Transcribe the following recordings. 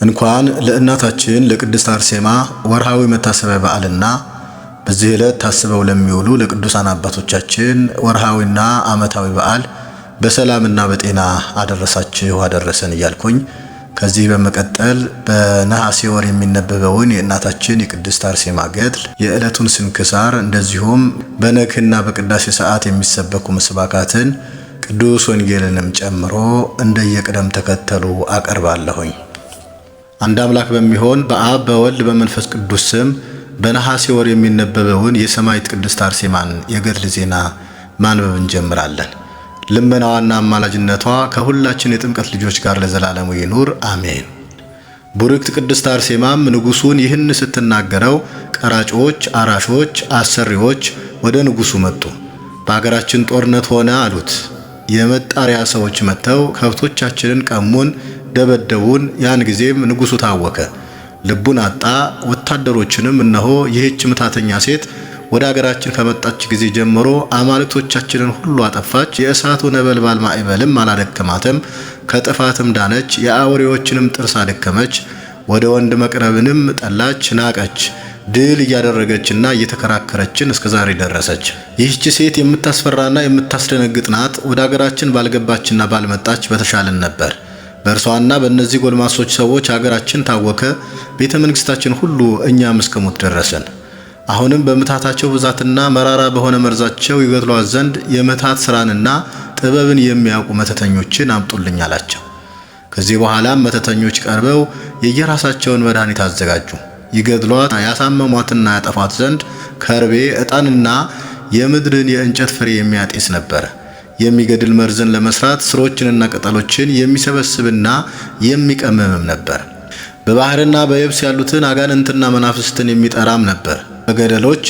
እንኳን ለእናታችን ለቅድስት አርሴማ ወርሃዊ መታሰቢያ በዓልና በዚህ ዕለት ታስበው ለሚውሉ ለቅዱሳን አባቶቻችን ወርሃዊና ዓመታዊ በዓል በሰላምና በጤና አደረሳችሁ አደረሰን እያልኩኝ ከዚህ በመቀጠል በነሐሴ ወር የሚነበበውን የእናታችን የቅድስት አርሴማ ገድል የዕለቱን ስንክሳር እንደዚሁም በነግህና በቅዳሴ ሰዓት የሚሰበኩ ምስባካትን ቅዱስ ወንጌልንም ጨምሮ እንደየቅደም ተከተሉ አቀርባለሁኝ። አንድ አምላክ በሚሆን በአብ በወልድ በመንፈስ ቅዱስ ስም በነሐሴ ወር የሚነበበውን የሰማዕት ቅድስት አርሴማን የገድል ዜና ማንበብ እንጀምራለን። ልመናዋና አማላጅነቷ ከሁላችን የጥምቀት ልጆች ጋር ለዘላለሙ ይኑር አሜን። ቡርክት ቅድስት አርሴማም ንጉሡን ይህን ስትናገረው ቀራጮች፣ አራሾች፣ አሰሪዎች ወደ ንጉሡ መጡ። በአገራችን ጦርነት ሆነ አሉት። የመጣሪያ ሰዎች መጥተው ከብቶቻችንን ቀሙን፣ ደበደቡን። ያን ጊዜም ንጉሡ ታወከ፣ ልቡን አጣ። ወታደሮችንም እነሆ ይህች ምታተኛ ሴት ወደ አገራችን ከመጣች ጊዜ ጀምሮ አማልክቶቻችንን ሁሉ አጠፋች፣ የእሳቱ ነበልባል ማዕበልም አላደከማትም፣ ከጥፋትም ዳነች፣ የአውሬዎችንም ጥርስ አደከመች፣ ወደ ወንድ መቅረብንም ጠላች፣ ናቀች፣ ድል እያደረገችና እየተከራከረችን እስከ ዛሬ ደረሰች። ይህች ሴት የምታስፈራና የምታስደነግጥ ናት። ወደ አገራችን ባልገባችና ባልመጣች በተሻለን ነበር። በእርሷና በእነዚህ ጎልማሶች ሰዎች አገራችን ታወከ፣ ቤተ መንግሥታችን ሁሉ እኛም እስከ ሞት ደረሰን። አሁንም በምታታቸው ብዛትና መራራ በሆነ መርዛቸው ይገድሏት ዘንድ የመታት ሥራንና ጥበብን የሚያውቁ መተተኞችን አምጡልኝ አላቸው። ከዚህ በኋላም መተተኞች ቀርበው የየራሳቸውን መድኃኒት አዘጋጁ። ይገድሏት ያሳመሟትና ያጠፏት ዘንድ ከርቤ፣ ዕጣንና የምድርን የእንጨት ፍሬ የሚያጤስ ነበር። የሚገድል መርዝን ለመስራት ስሮችንና ቅጠሎችን የሚሰበስብና የሚቀመምም ነበር። በባህርና በየብስ ያሉትን አጋንንትና መናፍስትን የሚጠራም ነበር። በገደሎች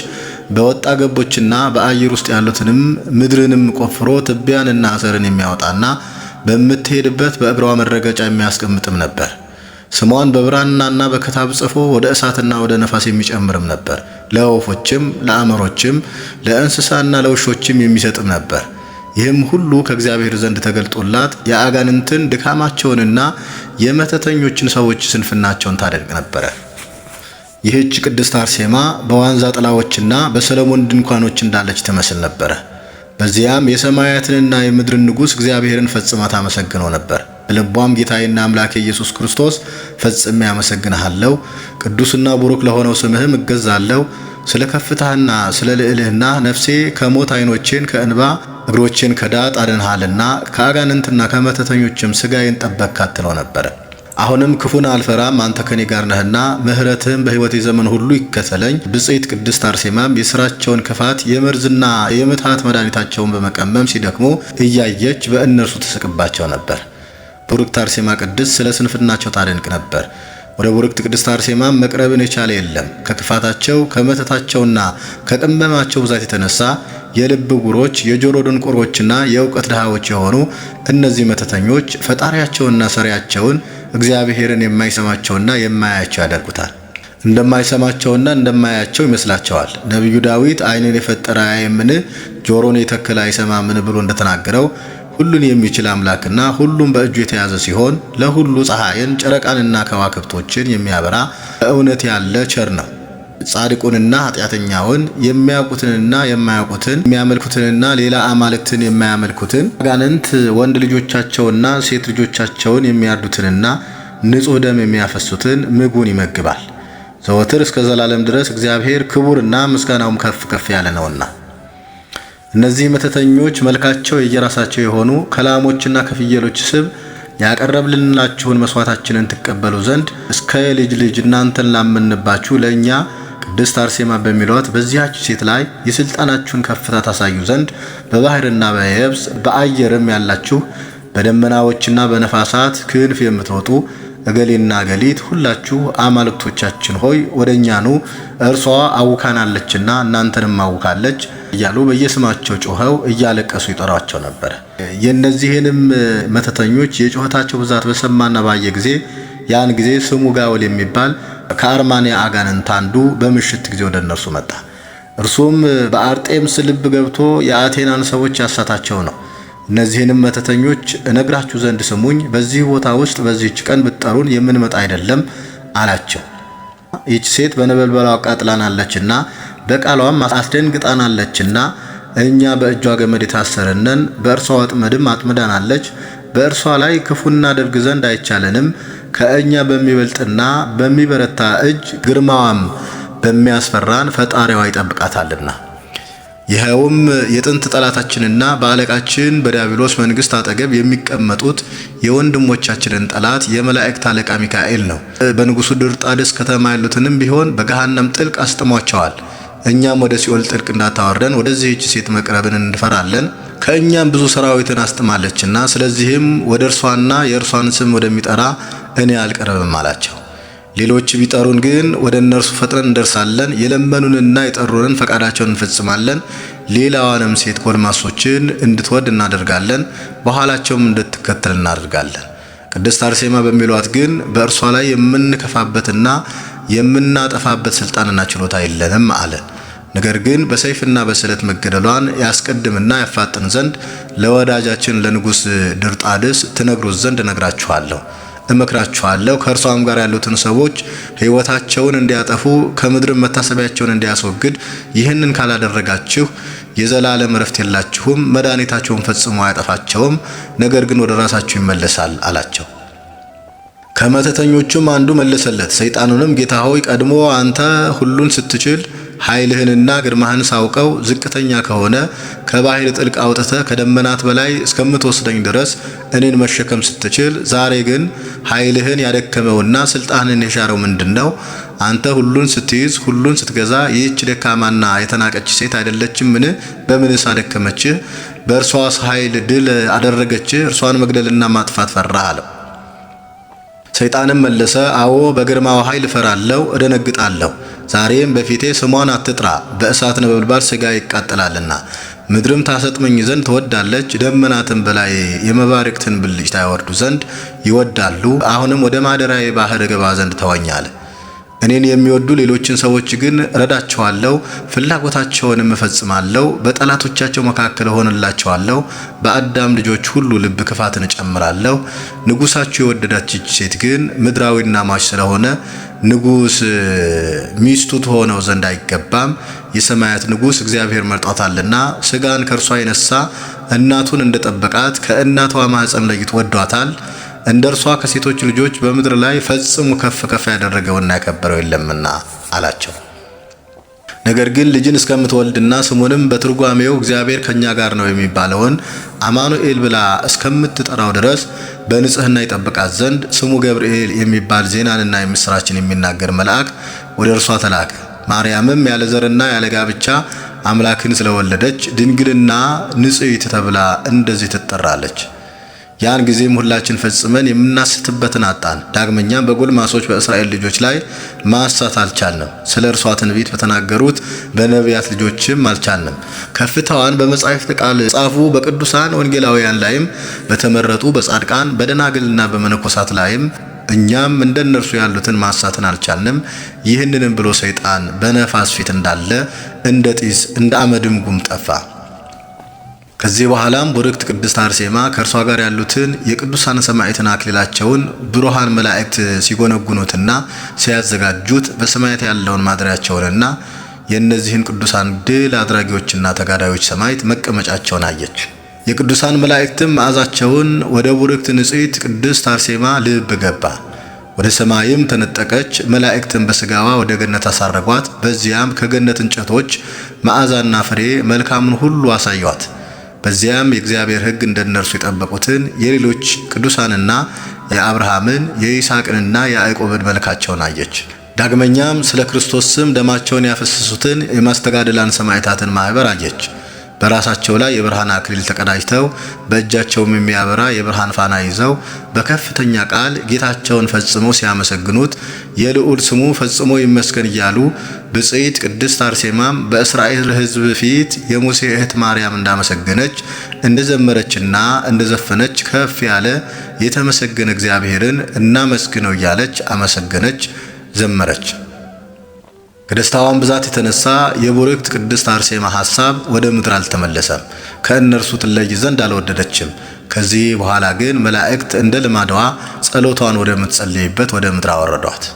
በወጣ ገቦችና በአየር ውስጥ ያሉትንም ምድርንም ቆፍሮ ትቢያንና አሰርን የሚያወጣና በምትሄድበት በእግሯ መረገጫ የሚያስቀምጥም ነበር። ስሟን በብራናና በክታብ ጽፎ ወደ እሳትና ወደ ነፋስ የሚጨምርም ነበር። ለወፎችም፣ ለአመሮችም፣ ለእንስሳና ለውሾችም የሚሰጥም ነበር። ይህም ሁሉ ከእግዚአብሔር ዘንድ ተገልጦላት የአጋንንትን ድካማቸውንና የመተተኞችን ሰዎች ስንፍናቸውን ታደንቅ ነበረ። ይህች ቅድስት አርሴማ በዋንዛ ጥላዎችና በሰለሞን ድንኳኖች እንዳለች ትመስል ነበረ። በዚያም የሰማያትንና የምድርን ንጉሥ እግዚአብሔርን ፈጽማ ታመሰግነው ነበር። በልቧም ጌታዬና አምላኬ ኢየሱስ ክርስቶስ ፈጽሜ ያመሰግንሃለሁ፣ ቅዱስና ቡሩክ ለሆነው ስምህም እገዛለሁ። ስለ ከፍታህና ስለ ልዕልህና ነፍሴ ከሞት ዓይኖቼን ከእንባ እግሮቼን ከዳጥ አድንሃልና ከአጋንንትና ከመተተኞችም ሥጋዬን ጠበቅካት ትለው ነበረ። አሁንም ክፉን አልፈራም፣ አንተ ከኔ ጋር ነህና ምሕረትህም በሕይወቴ ዘመን ሁሉ ይከተለኝ። ብጽዕት ቅድስት አርሴማም የሥራቸውን ክፋት የመርዝና የምትሃት መድኃኒታቸውን በመቀመም ሲደክሙ እያየች በእነርሱ ትስቅባቸው ነበር። ቡርክት አርሴማ ቅድስት ስለ ስንፍናቸው ታደንቅ ነበር። ወደ ቡርክት ቅድስት አርሴማ መቅረብን የቻለ የለም። ከክፋታቸው ከመተታቸውና ከቅመማቸው ብዛት የተነሳ የልብ ዕውሮች፣ የጆሮ ድንቁሮችና የእውቀት ድሃዎች የሆኑ እነዚህ መተተኞች ፈጣሪያቸውና ሰሪያቸውን እግዚአብሔርን የማይሰማቸውና የማያያቸው ያደርጉታል። እንደማይሰማቸውና እንደማያያቸው ይመስላቸዋል። ነቢዩ ዳዊት ዓይንን የፈጠረ አያይምን? ጆሮን የተከለ አይሰማምን? ብሎ እንደተናገረው ሁሉን የሚችል አምላክና ሁሉም በእጁ የተያዘ ሲሆን ለሁሉ ፀሐይን፣ ጨረቃንና ከዋክብቶችን የሚያበራ በእውነት ያለ ቸር ነው። ጻድቁንና ኃጢአተኛውን፣ የሚያውቁትንና የማያውቁትን፣ የሚያመልኩትንና ሌላ አማልክትን የማያመልኩትን፣ አጋንንት ወንድ ልጆቻቸውና ሴት ልጆቻቸውን የሚያርዱትንና ንጹሕ ደም የሚያፈሱትን ምግቡን ይመግባል። ዘወትር እስከ ዘላለም ድረስ እግዚአብሔር ክቡርና ምስጋናውም ከፍ ከፍ ያለ ነውና። እነዚህ መተተኞች መልካቸው የየራሳቸው የሆኑ ከላሞችና ከፍየሎች ስብ ያቀረብልናችሁን መስዋዕታችንን ትቀበሉ ዘንድ እስከ የልጅ ልጅ እናንተን ላመንባችሁ ለእኛ ቅድስት አርሴማ በሚሏት በዚያች ሴት ላይ የሥልጣናችሁን ከፍታ ታሳዩ ዘንድ በባህርና በየብስ በአየርም ያላችሁ በደመናዎችና በነፋሳት ክንፍ የምትወጡ እገሌና እገሊት ሁላችሁ አማልክቶቻችን ሆይ ወደ እኛ ኑ፣ እርሷ አውካናለችና እናንተንም አውካለች እያሉ በየስማቸው ጮኸው እያለቀሱ ይጠሯቸው ነበር። የእነዚህንም መተተኞች የጩኸታቸው ብዛት በሰማና ባየ ጊዜ ያን ጊዜ ስሙ ጋውል የሚባል ከአርማንያ አጋንንት አንዱ በምሽት ጊዜ ወደ እነርሱ መጣ። እርሱም በአርጤምስ ልብ ገብቶ የአቴናን ሰዎች ያሳታቸው ነው። እነዚህንም መተተኞች እነግራችሁ ዘንድ ስሙኝ፣ በዚህ ቦታ ውስጥ በዚህች ቀን ብትጠሩን የምንመጣ አይደለም አላቸው። ይህች ሴት በነበልባሏ አቃጥላናለችና በቃሏም አስደንግጣናለችና እኛ በእጇ ገመድ የታሰርነን፣ በእርሷ ወጥመድም አጥምዳናለች። በእርሷ ላይ ክፉ እናደርግ ዘንድ አይቻለንም። ከእኛ በሚበልጥና በሚበረታ እጅ ግርማዋም በሚያስፈራን ፈጣሪዋ ይጠብቃታልና። ይኸውም የጥንት ጠላታችንና በአለቃችን በዲያብሎስ መንግስት አጠገብ የሚቀመጡት የወንድሞቻችንን ጠላት የመላእክት አለቃ ሚካኤል ነው። በንጉሱ ድርጣድስ ከተማ ያሉትንም ቢሆን በገሃነም ጥልቅ አስጥሟቸዋል። እኛም ወደ ሲኦል ጥልቅ እንዳታወርደን ወደዚህች ሴት መቅረብን እንፈራለን። ከእኛም ብዙ ሰራዊትን አስጥማለችና፣ ስለዚህም ወደ እርሷና የእርሷን ስም ወደሚጠራ እኔ አልቀርብም አላቸው። ሌሎች ቢጠሩን ግን ወደ እነርሱ ፈጥነን እንደርሳለን። የለመኑንና የጠሩንን ፈቃዳቸውን እንፈጽማለን። ሌላዋንም ሴት ጎልማሶችን እንድትወድ እናደርጋለን፣ በኋላቸውም እንድትከተል እናደርጋለን። ቅድስት አርሴማ በሚሏት ግን በእርሷ ላይ የምንከፋበትና የምናጠፋበት ስልጣንና ችሎታ የለንም አለ። ነገር ግን በሰይፍና በስለት መገደሏን ያስቀድምና ያፋጥን ዘንድ ለወዳጃችን ለንጉሥ ድርጣድስ ትነግሩት ዘንድ እመክራችኋለሁ። ከእርሷም ጋር ያሉትን ሰዎች ሕይወታቸውን እንዲያጠፉ ከምድርም መታሰቢያቸውን እንዲያስወግድ፣ ይህንን ካላደረጋችሁ የዘላለም ዕረፍት የላችሁም። መድኃኒታቸውን ፈጽሞ አያጠፋቸውም፣ ነገር ግን ወደ ራሳችሁ ይመለሳል አላቸው። ከመተተኞቹም አንዱ መለሰለት፣ ሰይጣኑንም ጌታ ሆይ ቀድሞ አንተ ሁሉን ስትችል ኃይልህንና ግርማህን ሳውቀው ዝቅተኛ ከሆነ ከባህር ጥልቅ አውጥተህ ከደመናት በላይ እስከምትወስደኝ ድረስ እኔን መሸከም ስትችል፣ ዛሬ ግን ኃይልህን ያደከመውና ስልጣንን የሻረው ምንድነው? አንተ ሁሉን ስትይዝ ሁሉን ስትገዛ ይህች ደካማና የተናቀች ሴት አይደለችምን? በምንስ አደከመችህ? በእርሷስ ኃይል ድል አደረገችህ? እርሷን መግደልና ማጥፋት ፈራህ አለው። ሰይጣንም መለሰ፣ አዎ በግርማው ኃይል እፈራለሁ፣ እደነግጣለሁ። ዛሬም በፊቴ ስሟን አትጥራ፣ በእሳት ነበልባል ሥጋ ይቃጠላልና። ምድርም ታሰጥመኝ ዘንድ ትወዳለች፣ ደመናትም በላይ የመባረቅትን ብልጭታ ያወርዱ ዘንድ ይወዳሉ። አሁንም ወደ ማደሪያዬ ባህር ገባ ዘንድ ተወኝ አለ። እኔን የሚወዱ ሌሎችን ሰዎች ግን ረዳቸዋለሁ፣ ፍላጎታቸውንም እፈጽማለሁ፣ በጠላቶቻቸው መካከል እሆንላቸዋለሁ። በአዳም ልጆች ሁሉ ልብ ክፋትን እጨምራለሁ። ንጉሳችሁ የወደዳች ሴት ግን ምድራዊና ሟች ስለሆነ ንጉስ ሚስቱ ትሆነው ዘንድ አይገባም። የሰማያት ንጉስ እግዚአብሔር መርጧታልና፣ ሥጋን ከእርሷ የነሳ እናቱን እንደጠበቃት ከእናቷ ማኅፀን ለይቶ ወዷታል። እንደ እርሷ ከሴቶች ልጆች በምድር ላይ ፈጽሞ ከፍ ከፍ ያደረገውና ያከበረው የለምና አላቸው። ነገር ግን ልጅን እስከምትወልድና ስሙንም በትርጓሜው እግዚአብሔር ከኛ ጋር ነው የሚባለውን አማኑኤል ብላ እስከምትጠራው ድረስ በንጽህና ይጠብቃት ዘንድ ስሙ ገብርኤል የሚባል ዜናንና የምስራችን የሚናገር መልአክ ወደ እርሷ ተላከ። ማርያምም ያለ ዘርና ያለ ጋብቻ አምላክን ስለወለደች ድንግልና ንጽሕት ተብላ እንደዚህ ትጠራለች። ያን ጊዜም ሁላችን ፈጽመን የምናስትበትን አጣን። ዳግመኛም በጎልማሶች በእስራኤል ልጆች ላይ ማሳት አልቻልንም። ስለ እርሷ ትንቢት በተናገሩት በነቢያት ልጆችም አልቻልንም። ከፍታዋን በመጻሕፍት ቃል ጻፉ። በቅዱሳን ወንጌላውያን ላይም በተመረጡ በጻድቃን በደናግልና በመነኮሳት ላይም እኛም እንደነርሱ ያሉትን ማሳትን አልቻልንም። ይህንንም ብሎ ሰይጣን በነፋስ ፊት እንዳለ እንደ ጢስ እንደ አመድም ጉም ጠፋ። ከዚህ በኋላም ቡርክት ቅድስት አርሴማ ከእርሷ ጋር ያሉትን የቅዱሳን ሰማዕታትን አክሊላቸውን ብሩሃን መላእክት ሲጎነጉኑትና ሲያዘጋጁት በሰማያት ያለውን ማደሪያቸውንና የእነዚህን ቅዱሳን ድል አድራጊዎችና ተጋዳዮች ሰማዕታት መቀመጫቸውን አየች። የቅዱሳን መላእክትም መዓዛቸውን ወደ ቡርክት ንጽሕት ቅድስት አርሴማ ልብ ገባ። ወደ ሰማይም ተነጠቀች። መላእክትን በሥጋዋ ወደ ገነት አሳረጓት። በዚያም ከገነት እንጨቶች መዓዛና ፍሬ መልካምን ሁሉ አሳዩአት። በዚያም የእግዚአብሔር ሕግ እንደነርሱ የጠበቁትን የሌሎች ቅዱሳንና የአብርሃምን የይስሐቅንና የያዕቆብን መልካቸውን አየች። ዳግመኛም ስለ ክርስቶስ ስም ደማቸውን ያፈሰሱትን የማስተጋደላን ሰማዕታትን ማኅበር አየች። በራሳቸው ላይ የብርሃን አክሊል ተቀዳጅተው በእጃቸውም የሚያበራ የብርሃን ፋና ይዘው በከፍተኛ ቃል ጌታቸውን ፈጽመው ሲያመሰግኑት የልዑል ስሙ ፈጽሞ ይመስገን እያሉ ብጽዕት ቅድስት አርሴማም በእስራኤል ሕዝብ ፊት የሙሴ እህት ማርያም እንዳመሰገነች እንደዘመረችና እንደዘፈነች ከፍ ያለ የተመሰገነ እግዚአብሔርን እናመስግነው እያለች አመሰገነች፣ ዘመረች። ከደስታዋን ብዛት የተነሳ የቡርክት ቅድስት አርሴማ ሐሳብ ወደ ምድር አልተመለሰም። ከእነርሱ ትለይ ዘንድ አልወደደችም። ከዚህ በኋላ ግን መላእክት እንደ ልማዷ ጸሎቷን ወደምትጸልይበት ወደ ምድር አወረዷት።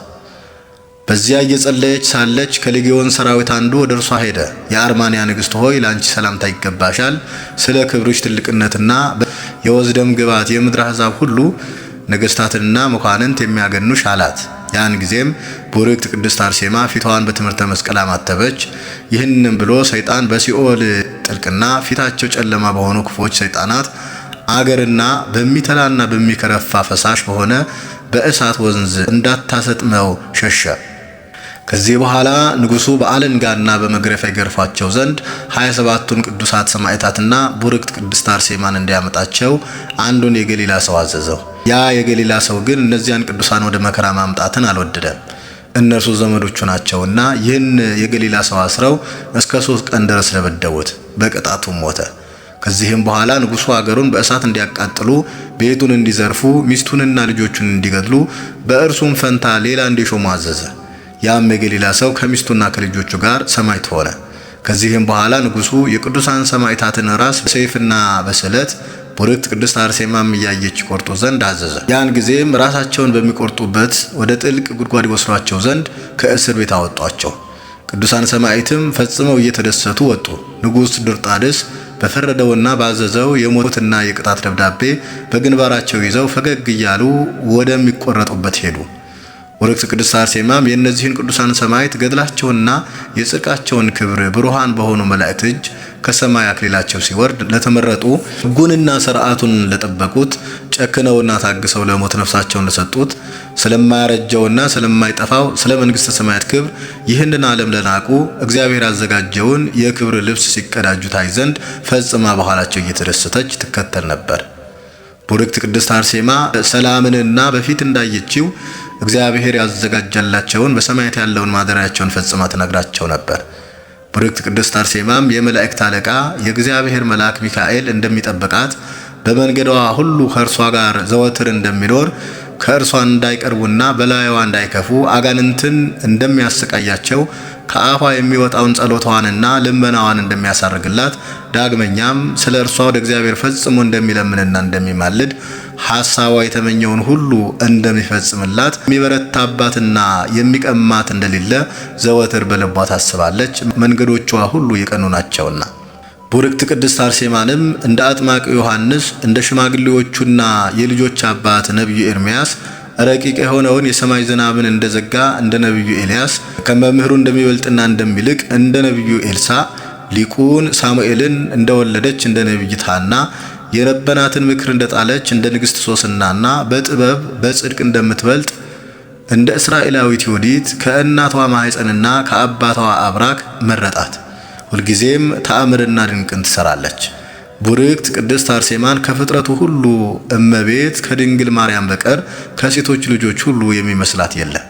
በዚያ እየጸለየች ሳለች ከሌጊዮን ሰራዊት አንዱ ወደ እርሷ ሄደ። የአርማንያ ንግሥት ሆይ ላንቺ ሰላምታ ይገባሻል። ስለ ክብርሽ ትልቅነትና የወዝደም ግባት የምድር አሕዛብ ሁሉ ነገሥታትንና መኳንንት የሚያገኑሽ አላት። ያን ጊዜም ቡርክት ቅድስት አርሴማ ፊቷን በትምህርተ መስቀል አማተበች። ይህንም ብሎ ሰይጣን በሲኦል ጥልቅና ፊታቸው ጨለማ በሆኑ ክፎች ሰይጣናት አገርና በሚተላና በሚከረፋ ፈሳሽ በሆነ በእሳት ወንዝ እንዳታሰጥመው ሸሸ። ከዚህ በኋላ ንጉሡ በአለንጋና በመግረፊያ ይገርፏቸው ዘንድ 27ቱን ቅዱሳት ሰማዕታትና ቡርክት ቅድስት አርሴማን እንዲያመጣቸው አንዱን የገሊላ ሰው አዘዘው። ያ የገሊላ ሰው ግን እነዚያን ቅዱሳን ወደ መከራ ማምጣትን አልወደደም። እነርሱ ዘመዶቹ ናቸውና ይህን የገሊላ ሰው አስረው እስከ 3 ቀን ድረስ ደበደቡት። በቅጣቱም ሞተ። ከዚህም በኋላ ንጉሡ አገሩን በእሳት እንዲያቃጥሉ፣ ቤቱን እንዲዘርፉ፣ ሚስቱንና ልጆቹን እንዲገድሉ፣ በእርሱም ፈንታ ሌላ እንዲሾሙ አዘዘ። ያም የገሊላ ሰው ከሚስቱና ከልጆቹ ጋር ሰማዕት ሆነ። ከዚህም በኋላ ንጉሡ የቅዱሳን ሰማዕታትን ራስ በሰይፍና በስለት ቡርክት ቅድስት አርሴማም እያየች ይቆርጡ ዘንድ አዘዘ። ያን ጊዜም ራሳቸውን በሚቆርጡበት ወደ ጥልቅ ጉድጓድ ይወስዷቸው ዘንድ ከእስር ቤት አወጧቸው። ቅዱሳን ሰማዕትም ፈጽመው እየተደሰቱ ወጡ። ንጉሥ ድርጣድስ በፈረደውና ባዘዘው የሞትና የቅጣት ደብዳቤ በግንባራቸው ይዘው ፈገግ እያሉ ወደሚቆረጡበት ሄዱ። ቡርክት ቅድስት አርሴማም የእነዚህን ቅዱሳን ሰማዕት ገድላቸውንና የጽድቃቸውን ክብር ብሩሃን በሆኑ መላእክት እጅ ከሰማይ አክሊላቸው ሲወርድ ለተመረጡ ሕጉንና ሥርዓቱን ለጠበቁት ጨክነውና ታግሰው ለሞት ነፍሳቸውን ለሰጡት ስለማያረጀውና ስለማይጠፋው ስለ መንግሥተ ሰማያት ክብር ይህንን ዓለም ለናቁ እግዚአብሔር ያዘጋጀውን የክብር ልብስ ሲቀዳጁ ታይ ዘንድ ፈጽማ በኋላቸው እየተደሰተች ትከተል ነበር። ቡርክት ቅድስት አርሴማ ሰላምንና በፊት እንዳየችው እግዚአብሔር ያዘጋጀላቸውን በሰማያት ያለውን ማደሪያቸውን ፈጽማ ትነግራቸው ነበር። ቡርክት ቅድስት አርሴማም የመላእክት አለቃ የእግዚአብሔር መልአክ ሚካኤል እንደሚጠብቃት በመንገዷ ሁሉ ከእርሷ ጋር ዘወትር እንደሚኖር ከእርሷ እንዳይቀርቡና በላይዋ እንዳይከፉ አጋንንትን እንደሚያሰቃያቸው ከአፏ የሚወጣውን ጸሎቷንና ልመናዋን እንደሚያሳርግላት ዳግመኛም ስለ እርሷ ወደ እግዚአብሔር ፈጽሞ እንደሚለምንና እንደሚማልድ ሐሳቧ የተመኘውን ሁሉ እንደሚፈጽምላት የሚበረታባትና የሚቀማት እንደሌለ ዘወትር በልቧ ታስባለች። መንገዶቿ ሁሉ የቀኑ ናቸውና። ቡርክት ቅድስት አርሴማንም እንደ አጥማቂው ዮሐንስ እንደ ሽማግሌዎቹና የልጆች አባት ነቢዩ ኤርምያስ ረቂቅ የሆነውን የሰማይ ዝናብን እንደዘጋ እንደ ነቢዩ ኤልያስ ከመምህሩ እንደሚበልጥና እንደሚልቅ እንደ ነቢዩ ኤልሳ ሊቁን ሳሙኤልን እንደወለደች እንደ ነቢይት ሐና የረበናትን ምክር እንደጣለች እንደ ንግሥት ሶስናና በጥበብ በጽድቅ እንደምትበልጥ እንደ እስራኤላዊት ዮዲት ከእናቷ ማኅፀንና ከአባቷ አብራክ መረጣት። ሁልጊዜም ተአምርና ድንቅን ትሰራለች። ቡርክት ቅድስት አርሴማን ከፍጥረቱ ሁሉ እመቤት ከድንግል ማርያም በቀር ከሴቶች ልጆች ሁሉ የሚመስላት የለም።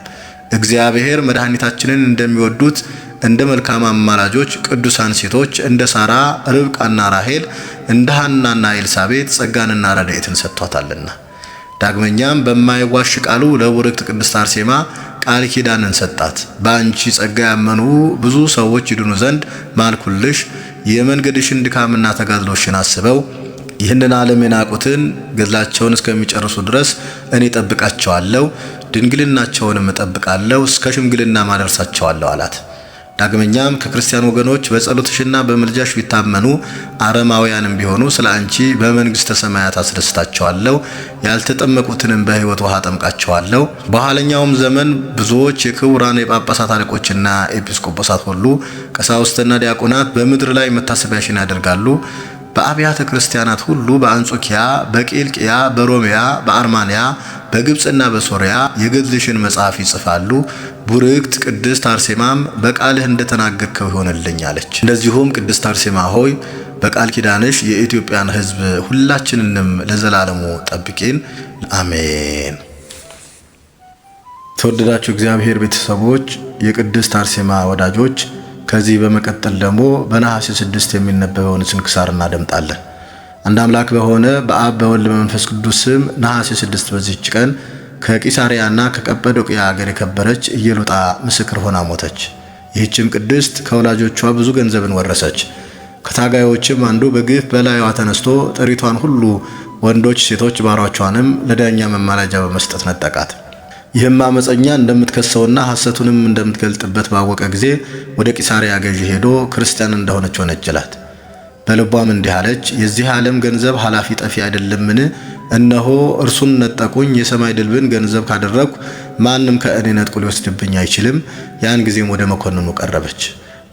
እግዚአብሔር መድኃኒታችንን እንደሚወዱት እንደ መልካም አማላጆች ቅዱሳን ሴቶች እንደ ሳራ፣ ርብቃና ራሄል እንደ ሐናና ኤልሳቤጥ ጸጋንና ረድኤትን ሰጥቷታልና። ዳግመኛም በማይዋሽ ቃሉ ለቡርክት ቅድስት አርሴማ ቃል ኪዳንን ሰጣት። በአንቺ ጸጋ ያመኑ ብዙ ሰዎች ይድኑ ዘንድ ማልኩልሽ። የመንገድሽን ድካምና ተጋድሎሽን አስበው ይህንን ዓለም የናቁትን ገድላቸውን እስከሚጨርሱ ድረስ እኔ ጠብቃቸዋለሁ፣ ድንግልናቸውንም እጠብቃለሁ፣ እስከ ሽምግልና ማደርሳቸዋለሁ አላት። ዳግመኛም ከክርስቲያን ወገኖች በጸሎትሽና በምልጃሽ ቢታመኑ አረማውያንም ቢሆኑ ስለ አንቺ በመንግሥተ ሰማያት አስደስታቸዋለሁ፣ ያልተጠመቁትንም በሕይወት ውሃ ጠምቃቸዋለሁ። በኋለኛውም ዘመን ብዙዎች የክቡራን የጳጳሳት አለቆችና ኤጲስቆጶሳት ሁሉ ቀሳውስትና ዲያቆናት በምድር ላይ መታሰቢያሽን ያደርጋሉ። በአብያተ ክርስቲያናት ሁሉ በአንጾኪያ፣ በቂልቅያ፣ በሮሚያ፣ በአርማንያ፣ በግብጽና በሶሪያ የገድልሽን መጽሐፍ ይጽፋሉ። ቡርክት ቅድስት አርሴማም በቃልህ እንደተናገርከው ይሆንልኝ አለች። እንደዚሁም ቅድስት አርሴማ ሆይ በቃል ኪዳንሽ የኢትዮጵያን ሕዝብ ሁላችንንም ለዘላለሙ ጠብቂን፣ አሜን። ተወደዳችሁ እግዚአብሔር ቤተሰቦች፣ የቅድስት አርሴማ ወዳጆች፣ ከዚህ በመቀጠል ደግሞ በነሐሴ 6 የሚነበበውን ስንክሳር እናደምጣለን። አንድ አምላክ በሆነ በአብ በወልድ በመንፈስ ቅዱስ ስም ነሐሴ 6 በዚህች ቀን ከቂሳሪያና ከቀጰዶቅያ ሀገር የከበረች ኢየሉጣ ምስክር ሆና ሞተች። ይህችም ቅድስት ከወላጆቿ ብዙ ገንዘብን ወረሰች። ከታጋዮችም አንዱ በግፍ በላይዋ ተነስቶ ጥሪቷን ሁሉ ወንዶች ሴቶች ባሯቿንም ለዳኛ መማለጃ በመስጠት ነጠቃት። ይህም አመፀኛ እንደምትከሰውና ሐሰቱንም እንደምትገልጥበት ባወቀ ጊዜ ወደ ቂሳሪያ ገዢ ሄዶ ክርስቲያን እንደሆነች ወነጀላት። በልቧም እንዲህ አለች፣ የዚህ ዓለም ገንዘብ ኃላፊ ጠፊ አይደለምን? እነሆ እርሱን ነጠቁኝ። የሰማይ ድልብን ገንዘብ ካደረግኩ ማንም ከእኔ ነጥቆ ሊወስድብኝ አይችልም። ያን ጊዜም ወደ መኮንኑ ቀረበች።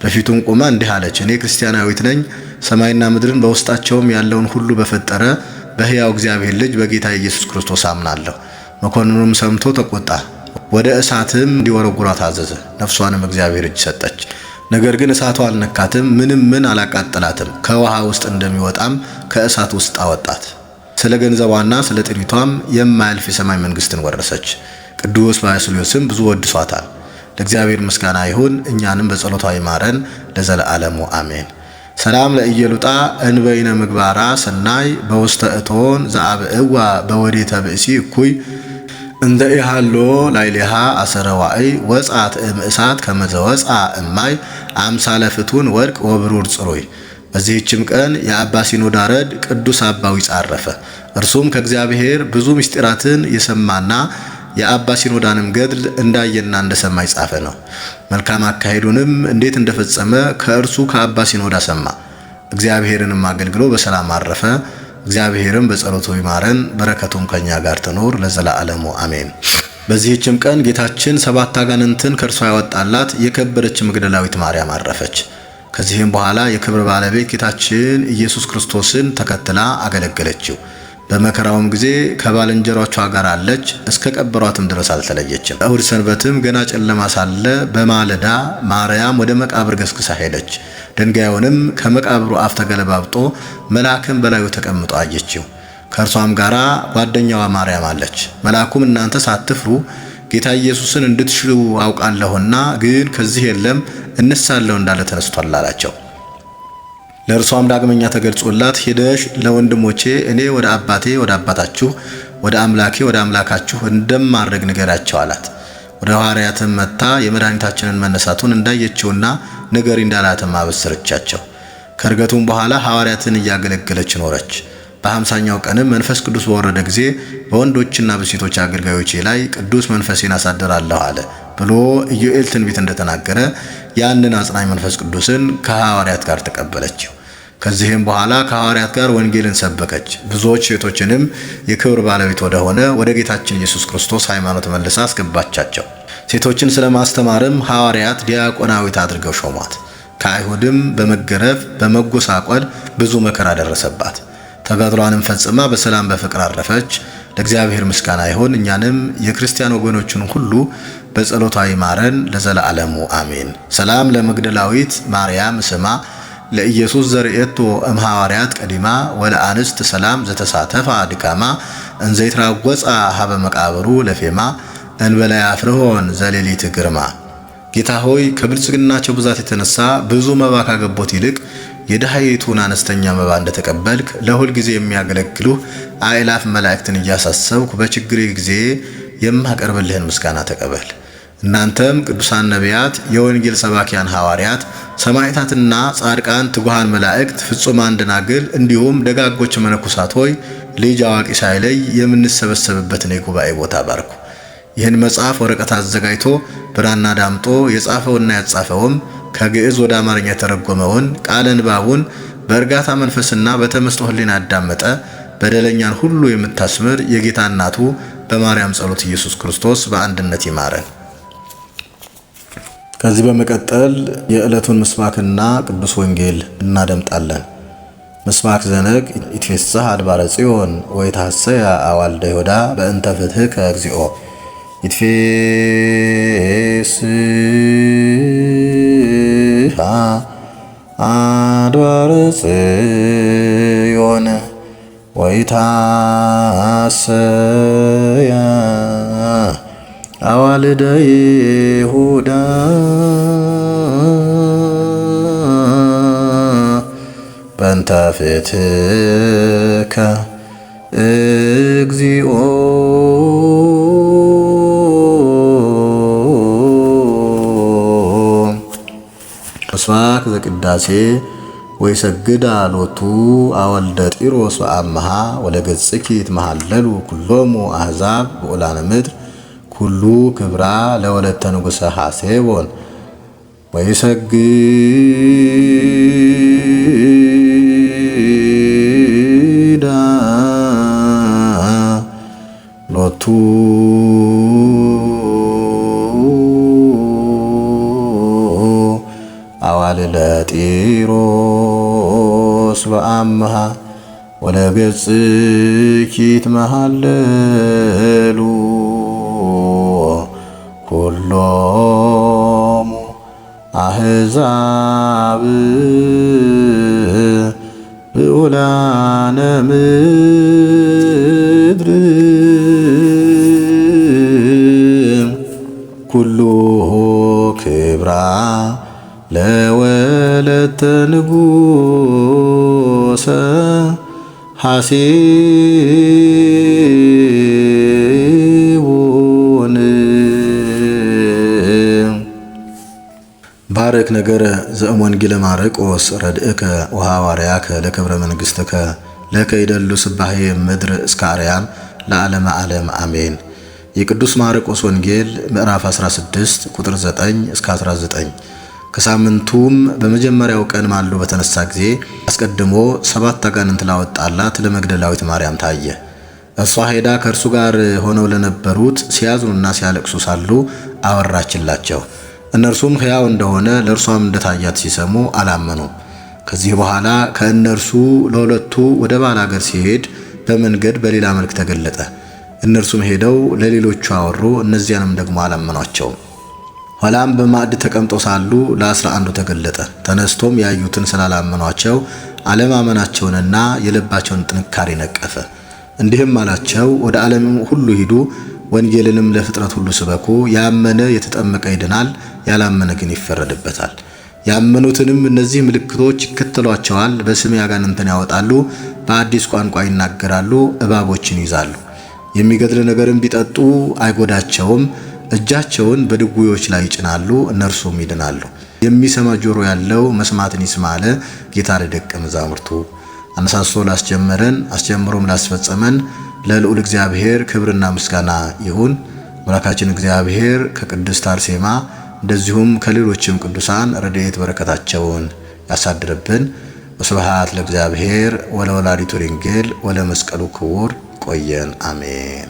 በፊቱም ቆማ እንዲህ አለች፣ እኔ ክርስቲያናዊት ነኝ። ሰማይና ምድርን በውስጣቸውም ያለውን ሁሉ በፈጠረ በሕያው እግዚአብሔር ልጅ በጌታ ኢየሱስ ክርስቶስ አምናለሁ። መኮንኑም ሰምቶ ተቆጣ። ወደ እሳትም እንዲወረውሯት አዘዘ። ነፍሷንም እግዚአብሔር እጅ ሰጠች። ነገር ግን እሳቱ አልነካትም፣ ምን አላቃጠላትም። ከውሃ ውስጥ እንደሚወጣም ከእሳት ውስጥ አወጣት። ስለ ገንዘቧና ስለ ጥሪቷም የማያልፍ የሰማይ መንግስትን ወረሰች። ቅዱስ ባስልዮስም ብዙ ወድሷታል። ለእግዚአብሔር ምስጋና ይሁን፣ እኛንም በጸሎቷ ይማረን ለዘለዓለሙ አሜን። ሰላም ለኢየሉጣ እንበይነ ምግባራ ሰናይ በውስተ እቶን ዘአብእዋ በወዴተ ብእሲ እኩይ እንደ ኢሃሎ ላይሌሃ አሰረዋይ ወጻት እምእሳት ከመዘወጻ እማይ አምሳለ ፍቱን ወርቅ ወብሩር ጽሩይ። በዚህችም ቀን የአባ ሲኖዳ ረድ ቅዱስ አባው ይጻረፈ። እርሱም ከእግዚአብሔር ብዙ ምስጢራትን የሰማና የአባ ሲኖዳንም ገድል እንዳየና እንደሰማ ይጻፈ ነው። መልካም አካሄዱንም እንዴት እንደፈጸመ ከእርሱ ከአባ ሲኖዳ ሰማ። እግዚአብሔርንም አገልግሎ በሰላም አረፈ። እግዚአብሔርም በጸሎቱ ይማረን፣ በረከቱም ከኛ ጋር ትኖር ለዘላለሙ አሜን። በዚህችም ቀን ጌታችን 7 አጋንንትን ከእርሷ ያወጣላት የከበረች መግደላዊት ማርያም አረፈች። ከዚህም በኋላ የክብር ባለቤት ጌታችን ኢየሱስ ክርስቶስን ተከትላ አገለገለችው። በመከራውም ጊዜ ከባልንጀሮቿ ጋር አለች፣ እስከ ቀበሯትም ድረስ አልተለየችም። እሁድ ሰንበትም ገና ጨለማ ሳለ በማለዳ ማርያም ወደ መቃብር ገስግሳ ሄደች። ድንጋዩንም ከመቃብሩ አፍ ተገለባብጦ መልአክም በላዩ ተቀምጦ አየችው። ከእርሷም ጋር ጓደኛዋ ማርያም አለች። መልአኩም እናንተ ሳትፍሩ ጌታ ኢየሱስን እንድትሽሉ አውቃለሁና ግን ከዚህ የለም እነሳለሁ እንዳለ ተነስቷል አላቸው። ለእርሷም ዳግመኛ ተገልጾላት ሄደሽ ለወንድሞቼ እኔ ወደ አባቴ ወደ አባታችሁ ወደ አምላኬ ወደ አምላካችሁ እንደማድረግ ንገራቸው አላት። ወደ ሐዋርያትም መጥታ የመድኃኒታችንን መነሳቱን እንዳየችውና ንገሪ እንዳላትም አበሰረቻቸው። ከእርገቱም በኋላ ሐዋርያትን እያገለገለች ኖረች። በ50ኛው ቀንም መንፈስ ቅዱስ በወረደ ጊዜ በወንዶችና በሴቶች አገልጋዮቼ ላይ ቅዱስ መንፈሴን አሳድራለሁ አለ ብሎ ኢዮኤል ትንቢት እንደተናገረ ያንን አጽናኝ መንፈስ ቅዱስን ከሐዋርያት ጋር ተቀበለችው። ከዚህም በኋላ ከሐዋርያት ጋር ወንጌልን ሰበከች። ብዙዎች ሴቶችንም የክብር ባለቤት ወደሆነ ወደ ጌታችን ኢየሱስ ክርስቶስ ሃይማኖት መልሳ አስገባቻቸው። ሴቶችን ስለማስተማርም ሐዋርያት ዲያቆናዊት አድርገው ሾሟት። ከአይሁድም በመገረፍ በመጎሳቆል ብዙ መከራ ደረሰባት። ተጋድሏንም ፈጽማ በሰላም በፍቅር አረፈች። ለእግዚአብሔር ምስጋና ይሁን፣ እኛንም የክርስቲያን ወገኖችን ሁሉ በጸሎቷ ይማረን ለዘላለሙ አሜን። ሰላም ለመግደላዊት ማርያም ስማ ለኢየሱስ ዘርኤቶ እምሐዋርያት ቀዲማ ወለአንስት ሰላም ዘተሳተፋ ድካማ እንዘይትራጎጻ ሀበ መቃብሩ ለፌማ እንበላይ አፍርሆን ዘሌሊት ግርማ። ጌታ ሆይ ከብልጽግናቸው ብዛት የተነሳ ብዙ መባ ካገቦት ይልቅ የድሃይቱን አነስተኛ መባ እንደተቀበልክ ለሁል ጊዜ የሚያገለግሉህ አእላፍ መላእክትን እያሳሰብኩ በችግሬ ጊዜ የማቀርብልህን ምስጋና ተቀበል። እናንተም ቅዱሳን ነቢያት፣ የወንጌል ሰባኪያን ሐዋርያት፣ ሰማዕታትና ጻድቃን፣ ትጉሃን መላእክት፣ ፍጹማን ደናግል እንዲሁም ደጋጎች መነኮሳት ሆይ ልጅ አዋቂ ሳይለይ የምንሰበሰብበትን የጉባኤ ቦታ ባርኩ። ይህን መጽሐፍ ወረቀት አዘጋጅቶ ብራና ዳምጦ የጻፈውና ያጻፈውም ከግዕዝ ወደ አማርኛ የተረጎመውን ቃለ ንባቡን በእርጋታ መንፈስና በተመስጦ ሕሊና ያዳመጠ በደለኛን ሁሉ የምታስምር የጌታ እናቱ በማርያም ጸሎት ኢየሱስ ክርስቶስ በአንድነት ይማረን። ከዚህ በመቀጠል የዕለቱን ምስባክና ቅዱስ ወንጌል እናደምጣለን። ምስባክ ዘነግ ይትፌሳህ አድባረ ጽዮን ወይታሰያ አዋልደ ይሁዳ በእንተ ፍትሕከ እግዚኦ ይትፌስህ አድባረ ጽዮን ወይታሰያ አዋልደ ይሁዳ በእንተ ፍትሕከ እግዚኦ አምላክ ዘቅዳሴ ወይሰግዳ ሎቱ አወልደ ጢሮስ ወአምሃ ወለገጽኪ ይትመሃለሉ ኩሎሙ አሕዛብ ወላነ ምድር ኩሉ ክብራ ለወለተ ንጉሠ ሐሴቦን ወይሰግዳ ሎቱ አዋልደ ጢሮስ ወአምሃ ወለገጽኪ ይትመሃለሉ ኩሎሙ አሕዛብ ብዑላነ ምድር ኩሉ ክብራ ለወለተ ንጉሠ ሐሴቦን ባረክ ነገረ ዘእምወንጌለ ማርቆስ ረድእከ ወሐዋርያከ ለክብረ መንግሥትከ ለከ ይደሉ ስባሄ ምድር እስከ አርያም ለዓለመ ዓለም አሜን። የቅዱስ ማርቆስ ወንጌል ምዕራፍ 16 ቁጥር 9 እስከ 19። ከሳምንቱም በመጀመሪያው ቀን ማልዶ በተነሳ ጊዜ አስቀድሞ 7 አጋንንት ላወጣላት ለመግደላዊት ማርያም ታየ። እርሷ ሄዳ ከእርሱ ጋር ሆነው ለነበሩት ሲያዝኑና ሲያለቅሱ ሳሉ አወራችላቸው። እነርሱም ሕያው እንደሆነ ለእርሷም እንደታያት ሲሰሙ አላመኑም። ከዚህ በኋላ ከእነርሱ ለሁለቱ ወደ ባላገር ሲሄድ በመንገድ በሌላ መልክ ተገለጠ። እነርሱም ሄደው ለሌሎቹ አወሩ፣ እነዚያንም ደግሞ አላመኗቸውም። ኋላም በማዕድ ተቀምጠው ሳሉ ለ11 ተገለጠ። ተነስቶም ያዩትን ስላላመኗቸው አለማመናቸውንና የልባቸውን ጥንካሬ ነቀፈ። እንዲህም አላቸው፣ ወደ ዓለም ሁሉ ሂዱ፣ ወንጌልንም ለፍጥረት ሁሉ ስበኩ። ያመነ የተጠመቀ ይድናል፣ ያላመነ ግን ይፈረድበታል። ያመኑትንም እነዚህ ምልክቶች ይከተሏቸዋል። በስሜ አጋንንትን ያወጣሉ፣ በአዲስ ቋንቋ ይናገራሉ፣ እባቦችን ይዛሉ፣ የሚገድል ነገርን ቢጠጡ አይጎዳቸውም። እጃቸውን በድውዮች ላይ ይጭናሉ፣ እነርሱም ይድናሉ። የሚሰማ ጆሮ ያለው መስማትን ይስማ አለ ጌታ ለደቀ መዛሙርቱ። አነሳስቶ ላስጀመረን አስጀምሮም ላስፈጸመን ለልዑል እግዚአብሔር ክብርና ምስጋና ይሁን። አምላካችን እግዚአብሔር ከቅድስት አርሴማ እንደዚሁም ከሌሎችም ቅዱሳን ረድኤት በረከታቸውን ያሳድርብን። ወስብሐት ለእግዚአብሔር ወለወላዲቱ ድንግል ወለመስቀሉ ክቡር። ቆየን። አሜን።